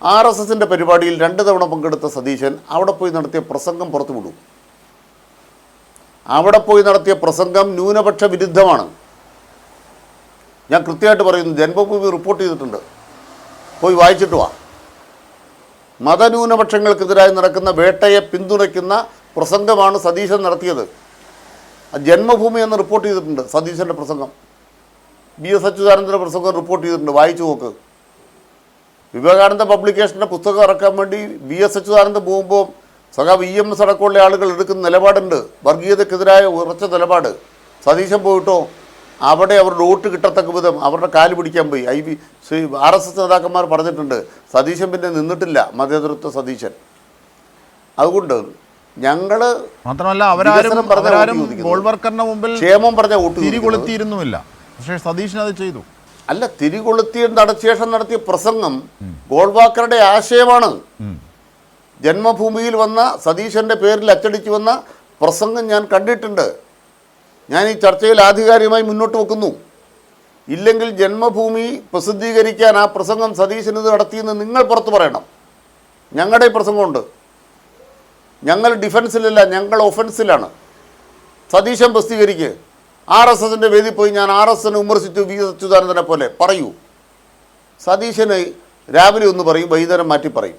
RSSന്റെ പരിപാടിയിൽ 2 തവണ പങ്കെടുത്ത സതീശൻ അവിടെ പോയി നടത്തിയ പ്രസംഗം പുറത്തു വിടും. അവിടെ പോയി നടത്തിയ പ്രസംഗം ന്യൂനപക്ഷ വിരുദ്ധമാണ്. ഞാൻ കൃത്യമായിട്ട് പറയുന്നു. ജന്മഭൂമി റിപ്പോർട്ട് ചെയ്തിട്ടുണ്ട്. പോയി വായിച്ചിട്ട് വാ. മതന്യൂനപക്ഷങ്ങൾക്കെതിരായി നടക്കുന്ന വേട്ടയെ പിന്തുണയ്ക്കുന്ന പ്രസംഗമാണ് സതീശൻ നടത്തിയത്. ജന്മഭൂമി എന്ന് റിപ്പോർട്ട് ചെയ്തിട്ടുണ്ട്. സതീശൻ്റെ പ്രസംഗം, BS അച്യുതാനന്ദൻ്റെ പ്രസംഗം റിപ്പോർട്ട് ചെയ്തിട്ടുണ്ട്. വായിച്ചു നോക്ക്. വിവേകാനന്ദ പബ്ലിക്കേഷൻ്റെ പുസ്തകം ഇറക്കാൻ വേണ്ടി BS അച്യുതാനന്ദൻ പോകുമ്പോൾ സഖാവ് EMS അടക്കമുള്ള ആളുകൾ എടുക്കുന്ന നിലപാടുണ്ട്. വർഗീയതക്കെതിരായ ഉറച്ച നിലപാട്. സതീശൻ പോയിട്ടോ അവിടെ അവരുടെ വോട്ട് കിട്ടത്തക്ക വിധം അവരുടെ കാല് പിടിക്കാൻ പോയി. RSS നേതാക്കന്മാർ പറഞ്ഞിട്ടുണ്ട്. സതീശൻ പിന്നെ നിന്നിട്ടില്ല, മതേതരത്വ സതീശൻ. അതുകൊണ്ട് ഞങ്ങൾ മാത്രമല്ല ക്ഷേമം പറഞ്ഞ വോട്ട് തിരികൊളുത്തിയിരുന്നുമില്ല. പക്ഷേ സതീശൻ അത് ചെയ്തു. അല്ല, തിരികൊളുത്തിയ ശേഷം നടത്തിയ പ്രസംഗം ഗോൾവാക്കറുടെ ആശയമാണ്. ജന്മഭൂമിയിൽ വന്ന സതീശൻ്റെ പേരിൽ അച്ചടിച്ചു വന്ന പ്രസംഗം ഞാൻ കണ്ടിട്ടുണ്ട്. ഞാൻ ഈ ചർച്ചയിൽ ആധികാരികമായി മുന്നോട്ട് വെക്കുന്നു. ഇല്ലെങ്കിൽ ജന്മഭൂമി പ്രസിദ്ധീകരിക്കാൻ ആ പ്രസംഗം സതീശൻ ഇത് നടത്തിയെന്ന് നിങ്ങൾ പുറത്ത് പറയണം. ഞങ്ങളുടെ ഈ പ്രസംഗമുണ്ട്. ഞങ്ങൾ ഡിഫൻസിലല്ല, ഞങ്ങൾ ഒഫൻസിലാണ്. സതീശൻ പ്രസിദ്ധീകരിക്കുക. RSSൻ്റെ വേദി പോയി ഞാൻ RSSനെ വിമർശിച്ചു VS അച്യുതാനന്ദനെ പോലെ പറയൂ. സതീശന് രാവിലെ ഒന്ന് പറയും, വൈകുന്നേരം മാറ്റി പറയും.